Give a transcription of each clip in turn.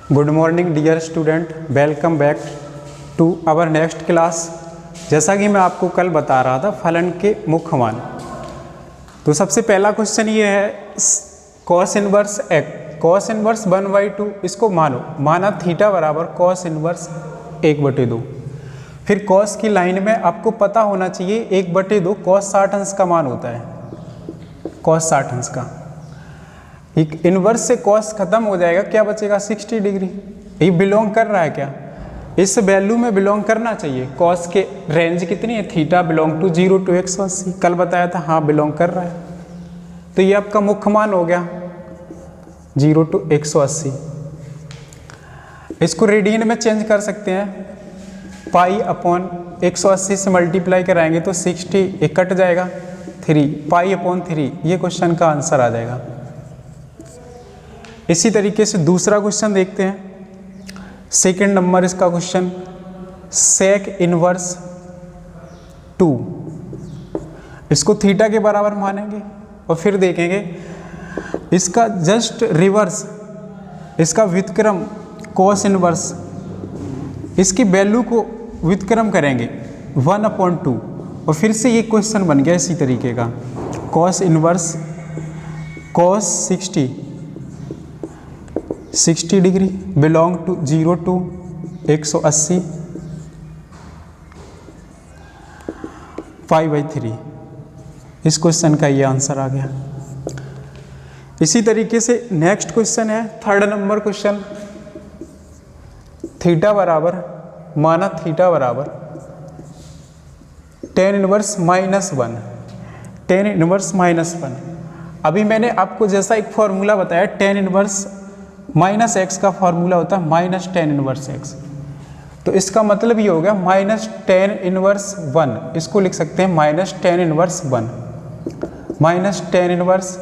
Good morning dear student, welcome back to our next class. जैसा कि मैं आपको कल बता रहा था फलन के मुख्य मान, तो सबसे पहला क्वेश्चन ये है cos inverse x, cos inverse 1/2 इसको माना थीटा बराबर कॉस इनवर्स 1/2। फिर कॉस की लाइन में आपको पता होना चाहिए 1/2 कॉस 60 अंश का मान होता है, कॉस 60 अंश का। एक इनवर्स से कॉस खत्म हो जाएगा, क्या बचेगा 60 डिग्री। ये बिलोंग कर रहा है क्या, इस वैल्यू में बिलोंग करना चाहिए। कॉस के रेंज कितनी है, थीटा बिलोंग टू 0 to 180, कल बताया था, हाँ बिलोंग कर रहा है। तो ये आपका मुख्य मान हो गया 0 to 180। इसको रेडियन में चेंज कर सकते हैं, पाई अपॉन 180 से मल्टीप्लाई कराएंगे तो 60 एक कट जाएगा, 3 पाई अपॉन 3, ये क्वेश्चन का आंसर आ जाएगा। इसी तरीके से दूसरा क्वेश्चन देखते हैं, सेकंड नंबर इसका क्वेश्चन, सेक इनवर्स 2, इसको थीटा के बराबर मानेंगे और फिर देखेंगे इसका जस्ट रिवर्स, इसका व्युत्क्रम कॉस इनवर्स, इसकी वैल्यू को व्युत्क्रम करेंगे 1/2 और फिर से ये क्वेश्चन बन गया इसी तरीके का, cos inverse cos 60 degree belong to 0 to 180 π/3। इस क्वेश्चन का ये आंसर आ गया। इसी तरीके से नेक्स्ट क्वेश्चन है थर्ड नंबर क्वेश्चन, थीटा बराबर माना थीटा बराबर tan इनवर्स -1, tan इनवर्स -1। अभी मैंने आपको जैसा एक फॉर्मूला बताया tan इनवर्स -x का फॉर्मूला होता है -tan इनवर्स x, तो इसका मतलब ये हो गया -tan इनवर्स 1, इसको लिख सकते हैं -tan inverse 1, -tan inverse,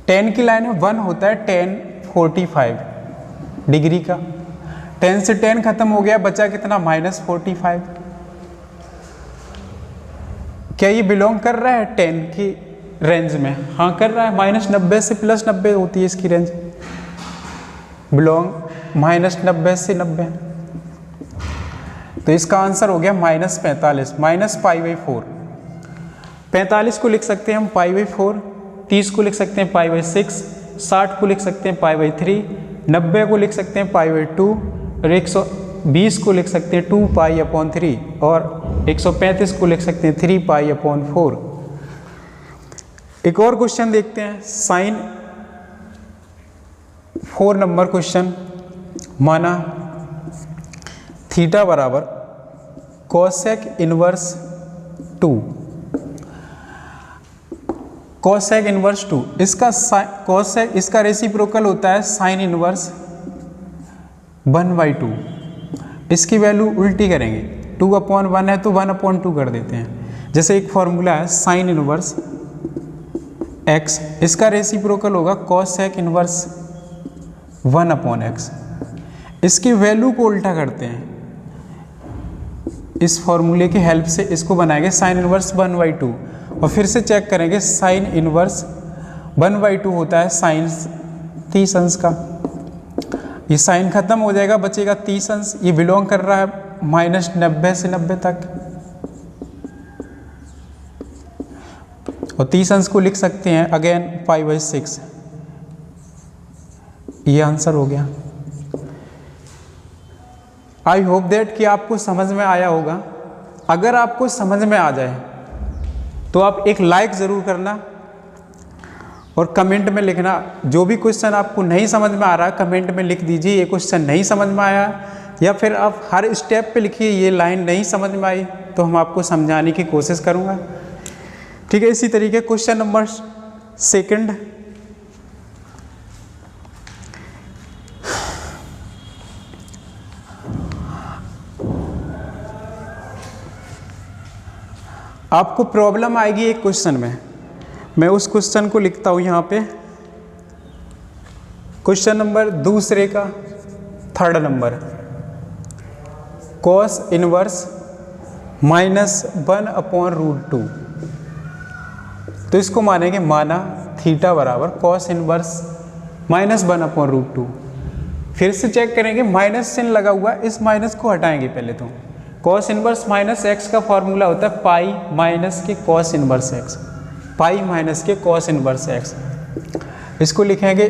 tan की लाइन में 1 होता है tan 45 डिग्री का, tan से tan खत्म हो गया, बचा कितना -45। क्या ये बिलोंग कर रहा है tan की रेंज में, हाँ कर रहा है, -90 से +90 होती है इसकी रेंज, बिलोंग -90 से 90, तो इसका आंसर हो गया -45, -π/4। 45 को लिख सकते हैं हम π/4, 30 को लिख सकते हैं π/6, 60 को लिख सकते हैं π/3, 90 को लिख सकते हैं π/2 और 120 को लिख सकते हैं 2π/3 और 135 को लिख सकते हैं 3π/4। एक और क्वेश्चन देखते हैं, साइन 4 नंबर क्वेश्चन, माना थीटा बराबर कोसेक इनवर्स 2, कोसेक इनवर्स 2, इसका कोसेक, इसका रेसिप्रोकल होता है साइन इनवर्स 1/2। इसकी वैल्यू उल्टी करेंगे, 2/1 है तो 1/2 कर देते हैं। जैसे एक फॉर्मूला है साइन इनवर्स x, इसका रेसिप्रोकल होगा कोसेक इनवर्स 1/x, इसकी वैल्यू को उल्टा करते हैं, इस फॉर्मूले की हेल्प से इसको बनाएंगे साइन इनवर्स 1/2 और फिर से चेक करेंगे साइन इनवर्स 1/2 होता है साइन 30 अंश का, ये साइन खत्म हो जाएगा, बचेगा 30 अंश, ये बिलोंग कर रहा है -90 से 90 तक, और 30 अंश को लिख सकते हैं अगेन π/6, ये आंसर हो गया। आई होप दैट कि आपको समझ में आया होगा। अगर आपको समझ में आ जाए तो आप एक लाइक ज़रूर करना और कमेंट में लिखना, जो भी क्वेश्चन आपको नहीं समझ में आ रहा कमेंट में लिख दीजिए ये क्वेश्चन नहीं समझ में आया, या फिर आप हर स्टेप पे लिखिए ये लाइन नहीं समझ में आई, तो हम आपको समझाने की कोशिश करूँगा, ठीक है। इसी तरीके क्वेश्चन नंबर सेकंड, आपको प्रॉब्लम आएगी एक क्वेश्चन में, मैं उस क्वेश्चन को लिखता हूँ यहाँ पे, क्वेश्चन नंबर दूसरे का थर्ड नंबर, कॉस इनवर्स -1/√2, तो इसको मानेंगे माना थीटा बराबर कॉस इनवर्स -1/√2। फिर से चेक करेंगे, माइनस चिन्ह लगा हुआ, इस माइनस को हटाएंगे पहले तो। कॉस इनवर्स माइनस एक्स का फॉर्मूला होता है पाई माइनस के cos inverse x, pi minus के कॉस इनवर्स एक्स। इसको लिखेंगे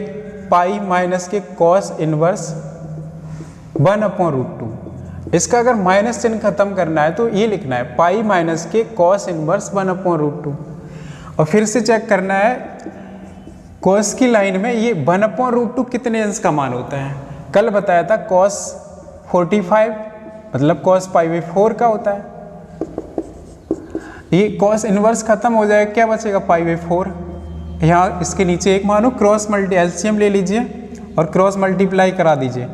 पाई माइनस के कॉस इनवर्स 1/√2। इसका अगर माइनस चिन्ह खत्म करना है तो ये लिखना है पाई माइनस के कॉस इनवर्स 1/√2। और फिर से चेक करना है कॉस की लाइन में ये 1/√2 कितने अंश का मान होता है। कल बताया था कॉस 45 मतलब कॉस π/4 का होता है। ये कॉस इनवर्स खत्म हो जाएगा, क्या बचेगा π/4। यहाँ इसके नीचे एक मानो क्रॉस मल्टी एलसीएम ले लीजिए और क्रॉस मल्टीप्लाई करा दीजिए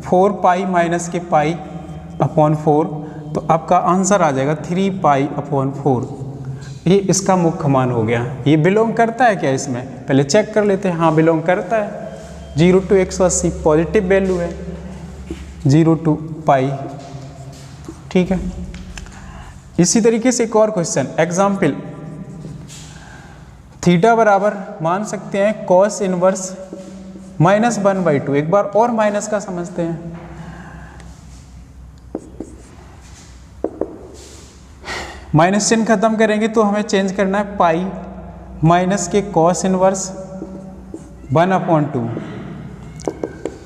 4 माइनस के π/4, तो आपका आंसर आ जाएगा 3π/4। ये इसका मुख्य मान हो गया। ये बिलोंग करता है क्या इसमें, पहले चेक कर लेते हैं। हाँ बिलोंग करता है, 0 to 180 पॉजिटिव वैल्यू है, 0 to π, ठीक है। इसी तरीके से एक और क्वेश्चन एग्जाम्पल, थीटा बराबर मान सकते हैं कॉस इनवर्स -1/2। एक बार और माइनस का समझते हैं। माइनस चिन्ह खत्म करेंगे तो हमें चेंज करना है पाई माइनस के कॉस इनवर्स 1/2,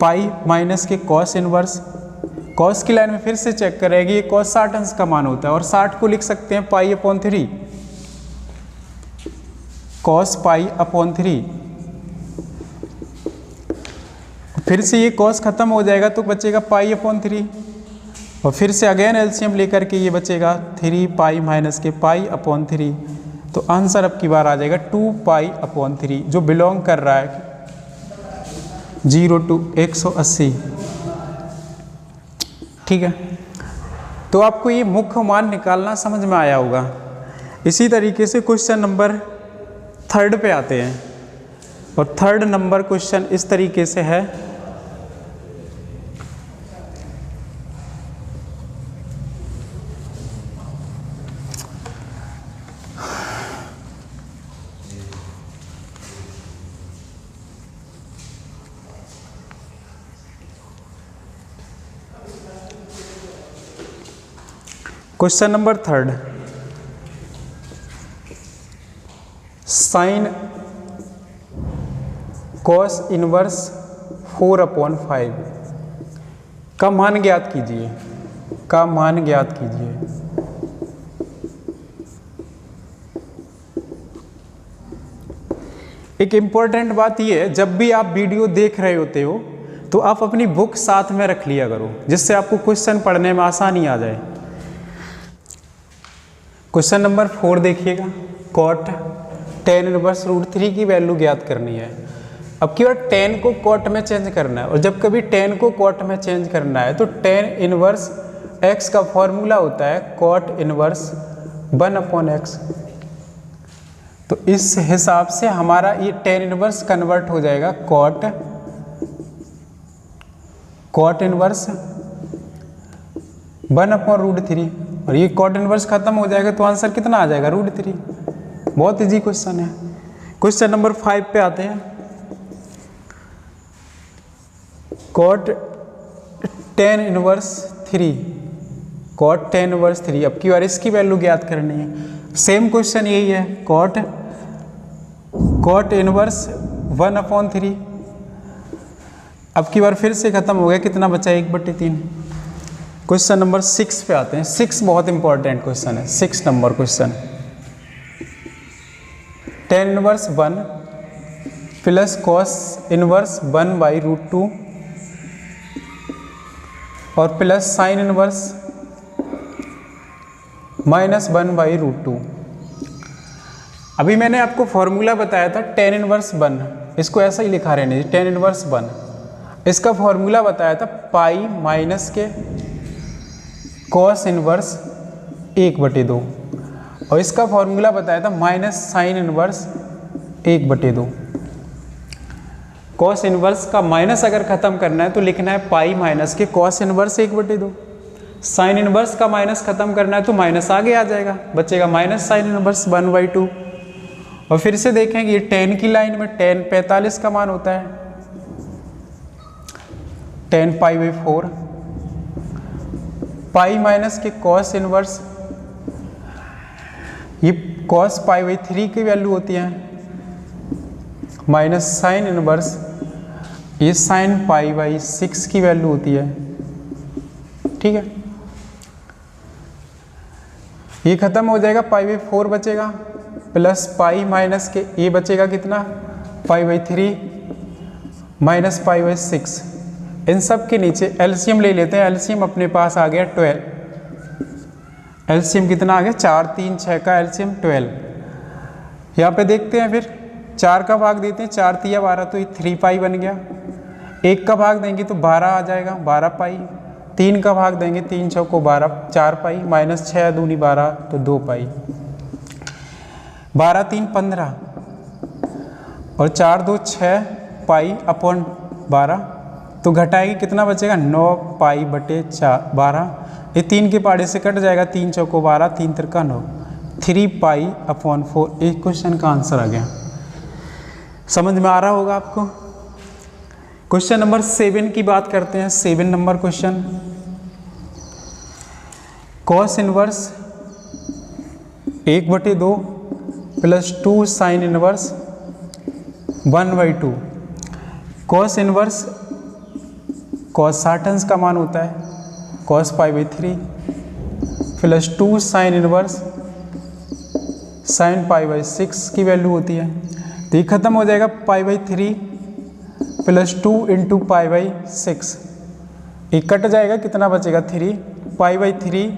पाई माइनस के कॉस इनवर्स। कॉस की लाइन में फिर से चेक करेंगे, ये कॉस 60 अंश का मान होता है और 60 को लिख सकते हैं π/3, कॉस π/3। फिर से ये कॉस खत्म हो जाएगा तो बचेगा π/3 और फिर से अगेन एलसीएम लेकर के ये बचेगा 3π माइनस के π/3। तो आंसर अब की बार आ जाएगा 2π/3 जो बिलोंग कर रहा है 0 to 180, ठीक है। तो आपको ये मुख्य मान निकालना समझ में आया होगा। इसी तरीके से क्वेश्चन नंबर 3 पे आते हैं और 3 नंबर क्वेश्चन इस तरीके से है। Question number 3, sine cos inverse 4/5 का मान ज्ञात कीजिए, का मान ज्ञात कीजिए। एक इम्पॉर्टेंट बात यह है, जब भी आप वीडियो देख रहे होते हो तो आप अपनी बुक साथ में रख लिया करो, जिससे आपको क्वेश्चन पढ़ने में आसानी आ जाए। क्वेश्चन नंबर 4 देखिएगा, कॉट tan इनवर्स √3 की वैल्यू ज्ञात करनी है। अब की बार tan को कॉट में चेंज करना है और जब कभी tan को कॉट में चेंज करना है तो tan इनवर्स x का फॉर्मूला होता है कॉट इनवर्स 1/x। तो इस हिसाब से हमारा ये tan इनवर्स कन्वर्ट हो जाएगा कॉट इनवर्स 1/√3 और ये कॉट इनवर्स खत्म हो जाएगा तो आंसर कितना आ जाएगा √3। बहुत इजी क्वेश्चन है। क्वेश्चन नंबर 5 पे आते हैं, cot tan inverse 3, cot tan inverse 3। अब की बार इसकी वैल्यू ज्ञात करनी है। सेम क्वेश्चन यही है, कॉट इनवर्स 1/3। अब की बार फिर से खत्म हो गया, कितना बचा 1/3। क्वेश्चन नंबर 6 पे आते हैं। 6 बहुत इंपॉर्टेंट क्वेश्चन है। 6 number question, tan inverse 1 plus cos inverse 1/√2 और प्लस साइन इनवर्स -1/√2। अभी मैंने आपको फॉर्मूला बताया था tan इनवर्स 1, इसको ऐसा ही लिखा रहने दीजिए, tan इनवर्स 1। इसका फॉर्मूला बताया था पाई माइनस के कॉस इनवर्स 1/2 और इसका फॉर्मूला बताया था minus sign inverse 1/2। Cos inverse का माइनस अगर खत्म करना है तो लिखना है पाई माइनस के कॉस इनवर्स 1/2। साइन इनवर्स का माइनस खत्म करना है तो माइनस आगे आ जाएगा, बचेगा माइनस साइन इनवर्स 1/2। और फिर से देखेंगे ये tan की लाइन में tan 45 का मान होता है। 10π/4, पाई माइनस के कॉस इनवर्स, ये कॉस π/3 की वैल्यू होती है, माइनस साइन इनवर्स, ये साइन π/6 की वैल्यू होती है। ठीक है, ये खत्म हो जाएगा, π/4 बचेगा, प्लस पाई माइनस के ये बचेगा कितना, π/3 माइनस π/6। इन सब के नीचे एलसीएम ले लेते हैं। एलसीएम अपने पास आ गया 12। एलसीएम कितना आ गया, 4 3 6 का एलसीएम 12। यहाँ पे देखते हैं, फिर 4 का भाग देते हैं, 4 3 12, तो ये 3π बन गया। 1 का भाग देंगे तो 12 आ जाएगा, 12π। 3 का भाग देंगे, 3 6 को 12, 4π, माइनस 6 दूनी 12, तो 2π। 12 3 15 और 4 2 6π/12, तो घटाएगी कितना बचेगा, 9π/12। ये 3 के पाड़े से कट जाएगा, 3 चौको 12, 3 तिरका 9, 3π/4। एक क्वेश्चन का आंसर आ गया। समझ में आ रहा होगा आपको। क्वेश्चन नंबर 7 की बात करते हैं। 7 number question, cos inverse 1/2 plus 2 sine inverse 1/2। Cos inverse cos 60 अंश का मान होता है, cos π/3 plus 2 sine inverse sine π/6 की वैल्यू होती है। तो ये खत्म हो जाएगा, π/3 प्लस 2 इंटू π/6, ये कट जाएगा, कितना बचेगा, 3 π/3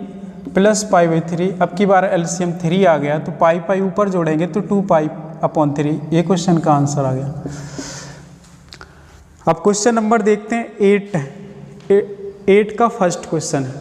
प्लस π/3। अब की बार एलसीएम 3 आ गया, तो पाई ऊपर जोड़ेंगे तो 2π/3। ये क्वेश्चन का आंसर आ गया। अब क्वेश्चन नंबर देखते हैं 8 का फर्स्ट क्वेश्चन है।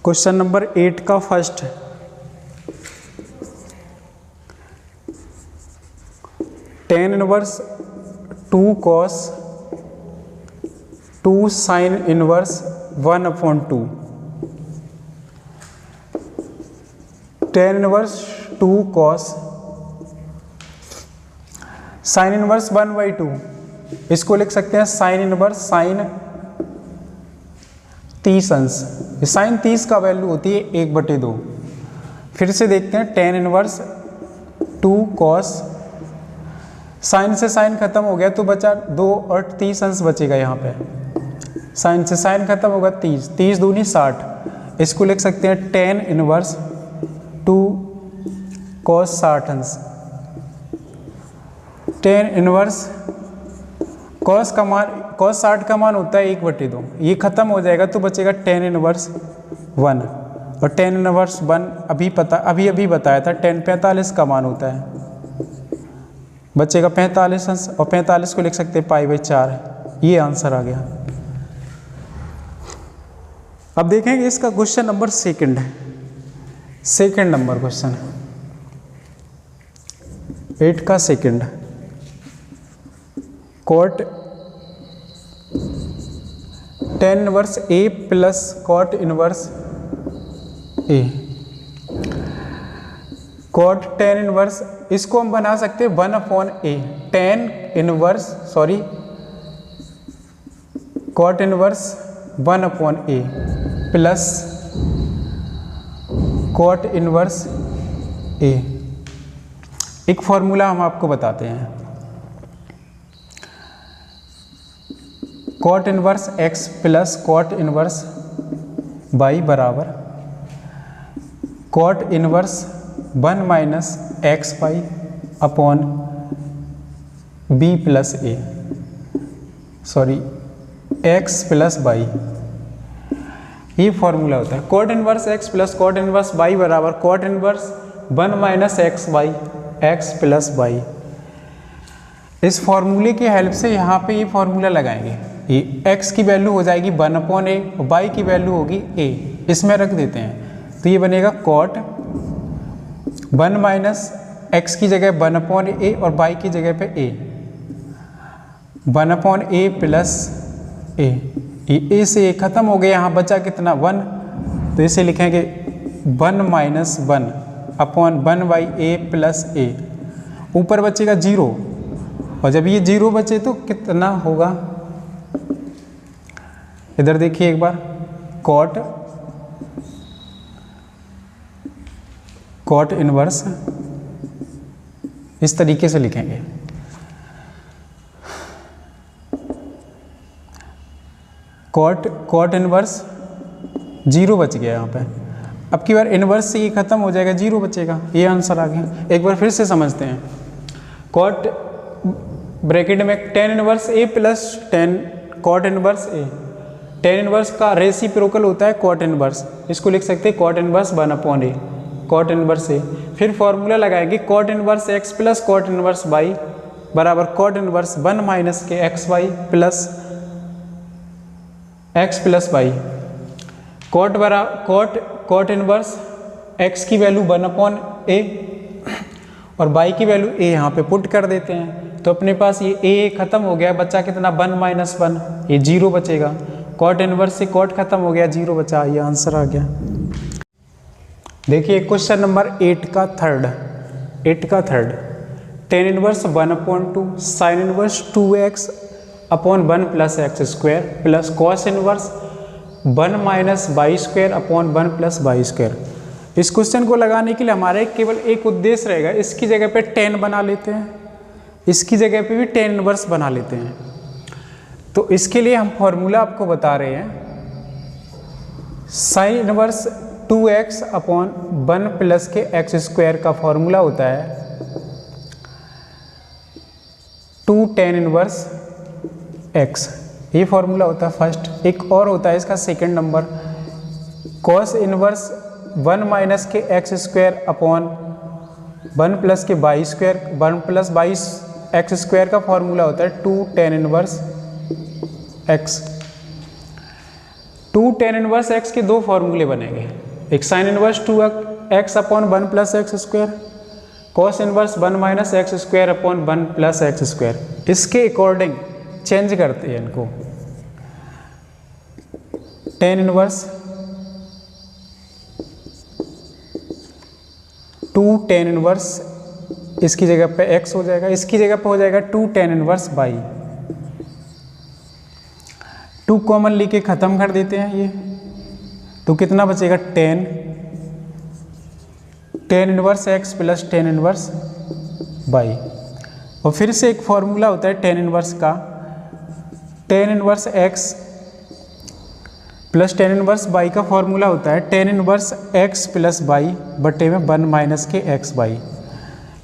क्वेश्चन नंबर 8 का फर्स्ट है, tan inverse 2 cos 2 sine inverse 1/2। tan inverse 2 cos sign inverse 1/2, इसको लिख सकते हैं साइन इनवर्स साइन 30 अंश। साइन 30 का वैल्यू होती है 1/2। फिर से देखते हैं, tan इनवर्स 2 cos, साइन से साइन खत्म हो गया तो बचा 2 और 30 अंश बचेगा। यहाँ पे साइन से साइन खत्म होगा, 30 30 दूनी 60, इसको लिख सकते हैं tan इनवर्स 2 cos 60 अंश। tan इनवर्स cos 60 का मान होता है 1/2, ये खत्म हो जाएगा तो बचेगा tan इनवर्स 1, और tan इनवर्स 1 अभी बताया था, tan 45 का मान होता है, बचेगा 45 अंश, और 45 को लिख सकते हैं π/4। ये आंसर आ गया। अब देखेंगे इसका क्वेश्चन नंबर 2 है। 2 नंबर क्वेश्चन है, 8 का 2, cot tan inverse A plus cot inverse A। Cot tan inverse, इसको हम बना सकते हैं 1/A, tan inverse cot inverse 1/A plus cot inverse A। एक फॉर्मूला हम आपको बताते हैं, cot inverse x plus cot inverse y बराबर cot inverse 1 minus x y upon b plus A, x plus y, ये फॉर्मूला होता है। Cot inverse x plus cot inverse y बराबर cot inverse 1 minus x y x plus y. इस फॉर्मूले की help से यहाँ पे ये फॉर्मूला लगाएंगे, ये x की वैल्यू हो जाएगी 1/a और y की वैल्यू होगी a, इसमें रख देते हैं, तो ये बनेगा कॉट 1 माइनस एक्स की जगह 1/a और y की जगह पे a, 1/a प्लस ए से ए खत्म हो गया, यहाँ बचा कितना 1, तो इसे लिखेंगे 1 माइनस 1 अपॉन 1/a प्लस ए, ऊपर बचेगा 0, और जब ये 0 बचे तो कितना होगा, इधर देखिए एक बार, कॉट इनवर्स इस तरीके से लिखेंगे। कॉट इनवर्स 0 बच गया यहाँ पे, अब की बार इनवर्स से ये खत्म हो जाएगा, 0 बचेगा, ये आंसर आ गया। एक बार फिर से समझते हैं, कॉट ब्रैकेट में tan inverse A plus cot inverse A, tan inverse का रेसिप्रोकल होता है कॉट इनवर्स, इसको लिख सकते हैं cot inverse 1/a, cot inverse A. फिर फॉर्मूला लगाएंगे cot inverse x plus cot inverse y बराबर कॉट इनवर्स 1 माइनस के xy plus x plus y। Cot inverse x की वैल्यू 1/a और y की वैल्यू a यहाँ पे पुट कर देते हैं, तो अपने पास ये a खत्म हो गया, बचा कितना 1 माइनस 1, ये 0 बचेगा। कॉट इनवर्स से कॉट खत्म हो गया, 0 बचा, ये आंसर आ गया। देखिए क्वेश्चन नंबर 8 का third, tan inverse 1/2 sine inverse 2x upon 1 plus x square plus cos inverse 1 minus y square upon 1 plus y square. इस क्वेश्चन को लगाने के लिए हमारे केवल एक उद्देश्य रहेगा, इसकी जगह पे tan बना लेते हैं, इसकी जगह पे भी tan इनवर्स बना लेते हैं। तो इसके लिए हम फॉर्मूला आपको बता रहे हैं, sine inverse 2x upon 1 plus के एक्स स्क्वायर का फॉर्मूला होता है 2 tan इनवर्स x, ये फॉर्मूला होता है फर्स्ट। एक और होता है इसका second number, cos inverse 1 minus के एक्स स्क्वायर अपॉन 1 प्लस के y square, 1 plus y x square का फॉर्मूला होता है 2 tan inverse x। 2 tan inverse x के दो फॉर्मूले बनेंगे, एक sine inverse 2x upon 1 plus x square, cos inverse 1 minus x square upon 1 plus x square. इसके अकॉर्डिंग चेंज करते हैं इनको, tan इनवर्स 2 tan इनवर्स, इसकी जगह पे x हो जाएगा, इसकी जगह पे हो जाएगा 2 tan इनवर्स y। 2 कॉमन लेके खत्म कर देते हैं ये, तो कितना बचेगा tan inverse x plus tan inverse y। और फिर से एक फॉर्मूला होता है tan इनवर्स का, tan inverse x plus tan inverse y का फॉर्मूला होता है tan inverse x plus y बटे में 1 माइनस के एक्स वाई।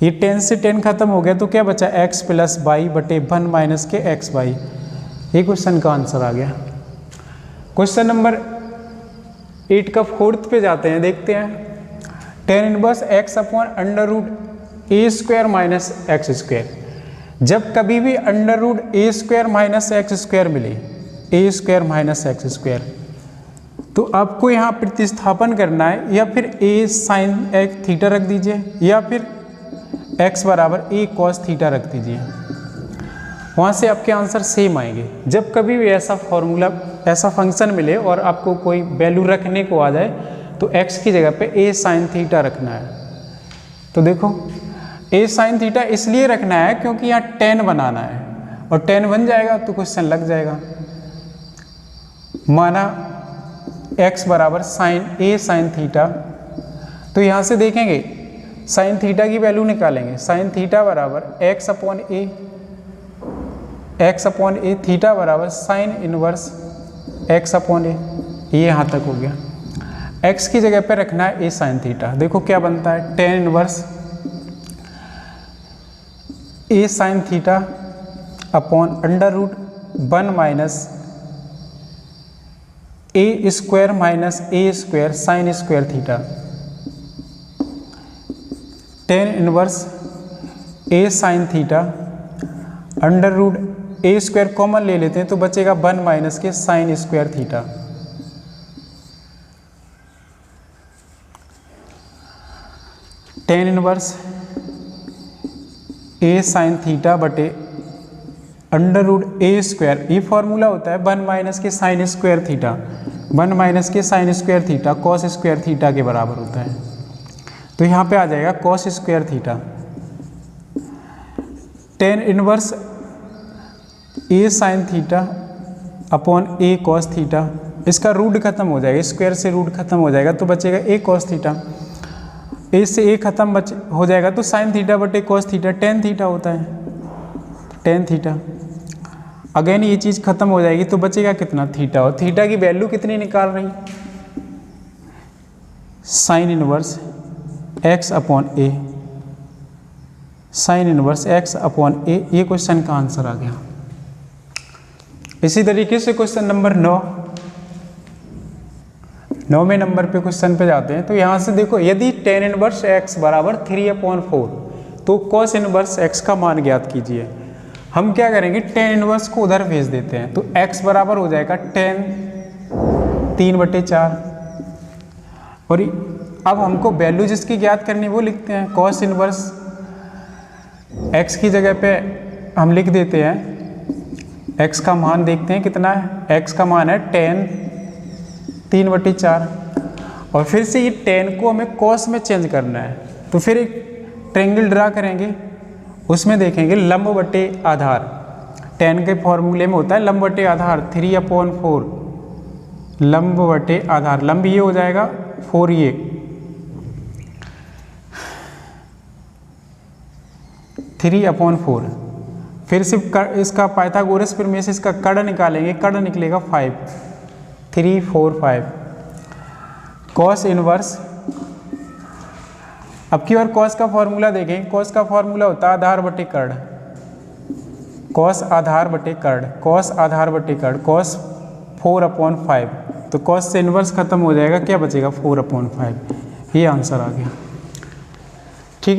ये tan से tan खत्म हो गया, तो क्या बचा x प्लस y बटे 1 माइनस के एक्स वाई। ये क्वेश्चन का आंसर आ गया। क्वेश्चन नंबर 8 का फोर्थ पे जाते हैं, देखते हैं, tan inverse x upon under root ए स्क्वायर माइनस एक्स स्क्वायर। जब कभी भी अंडर रूट ए स्क्वायर माइनस एक्स स्क्वायर मिले, A square minus x square, तो आपको यहाँ प्रतिस्थापन करना है, या फिर a साइन एक्स थीटा रख दीजिए, या फिर x बराबर a कॉस थीटा रख दीजिए, वहाँ से आपके आंसर सेम आएंगे। जब कभी भी ऐसा फॉर्मूला, ऐसा फंक्शन मिले और आपको कोई वैल्यू रखने को आ जाए, तो x की जगह पे a साइन थीटा रखना है। तो देखो a साइन थीटा इसलिए रखना है क्योंकि यहाँ tan बनाना है, और tan बन जाएगा तो क्वेश्चन लग जाएगा। माना x बराबर साइन a साइन थीटा, तो यहाँ से देखेंगे साइन थीटा की वैल्यू निकालेंगे, साइन थीटा बराबर x अपॉन ए, थीटा बराबर साइन इनवर्स x अपॉन ए, ये यहाँ तक हो गया। x की जगह पे रखना है a साइन थीटा, देखो क्या बनता है, tan inverse a sine theta upon under root 1 minus a square minus a square sine square theta. tan inverse a sine theta under root A square common ले लेते हैं, तो बचेगा 1 माइनस के sine square theta. tan inverse a sine theta बटे under root ए square, ये formula होता है 1 माइनस के साइन स्क्वायर थीटा, 1 माइनस के sine square theta cos square theta के बराबर होता है। तो यहाँ पे आ जाएगा cos square theta, tan inverse A sine theta upon A cos theta, इसका रूट खत्म हो जाएगा, स्क्वायर से रूट खत्म हो जाएगा तो बचेगा ए कॉस थीटा, ए से ए खत्म हो जाएगा तो साइन थीटा बटे कॉस थीटा टेन थीटा होता है, टेन थीटा। अगेन ये चीज़ खत्म हो जाएगी तो बचेगा कितना थीटा, और थीटा की वैल्यू कितनी निकाल रही, साइन इनवर्स एक्स अपॉन ए, साइन इनवर्स एक्स अपॉन ए, ये क्वेश्चन का आंसर आ गया। इसी तरीके से क्वेश्चन नंबर 9वें नंबर पे क्वेश्चन पे जाते हैं। तो यहाँ से देखो, यदि टेन इनवर्स एक्स बराबर 3/4 तो कॉस इनवर्स एक्स का मान ज्ञात कीजिए। हम क्या करेंगे, टेन इनवर्स को उधर भेज देते हैं तो एक्स बराबर हो जाएगा टेन 3/4, और अब हमको वैल्यू जिसकी ज्ञात करनी वो लिखते हैं, कॉस इनवर्स एक्स की जगह पे हम लिख देते हैं, एक्स का मान देखते हैं कितना है, एक्स का मान है टेन 3/4, और फिर से ये टेन को हमें कॉस में चेंज करना है। तो फिर एक ट्रायंगल ड्रा करेंगे, उसमें देखेंगे लंब बटे आधार, टेन के फॉर्मूले में होता है लंब बटे आधार 3/4, लंब बटे आधार, लंब ये हो जाएगा 4 ये, 3/4, फिर से इसका पाइथागोरस प्रमेय से इसका कड़ निकालेंगे, कड़ निकलेगा 5, 3 4 5, कॉस इनवर्स, अब की बार कॉस का फॉर्मूला देखें, कॉस का फॉर्मूला होता है आधार बटे कड़, कॉस आधार बटे कड़, कॉस आधार बटे कड़, कॉस 4/5, तो कॉस से इनवर्स खत्म हो जाएगा, क्या बचेगा 4/5, ये आंसर आ गया।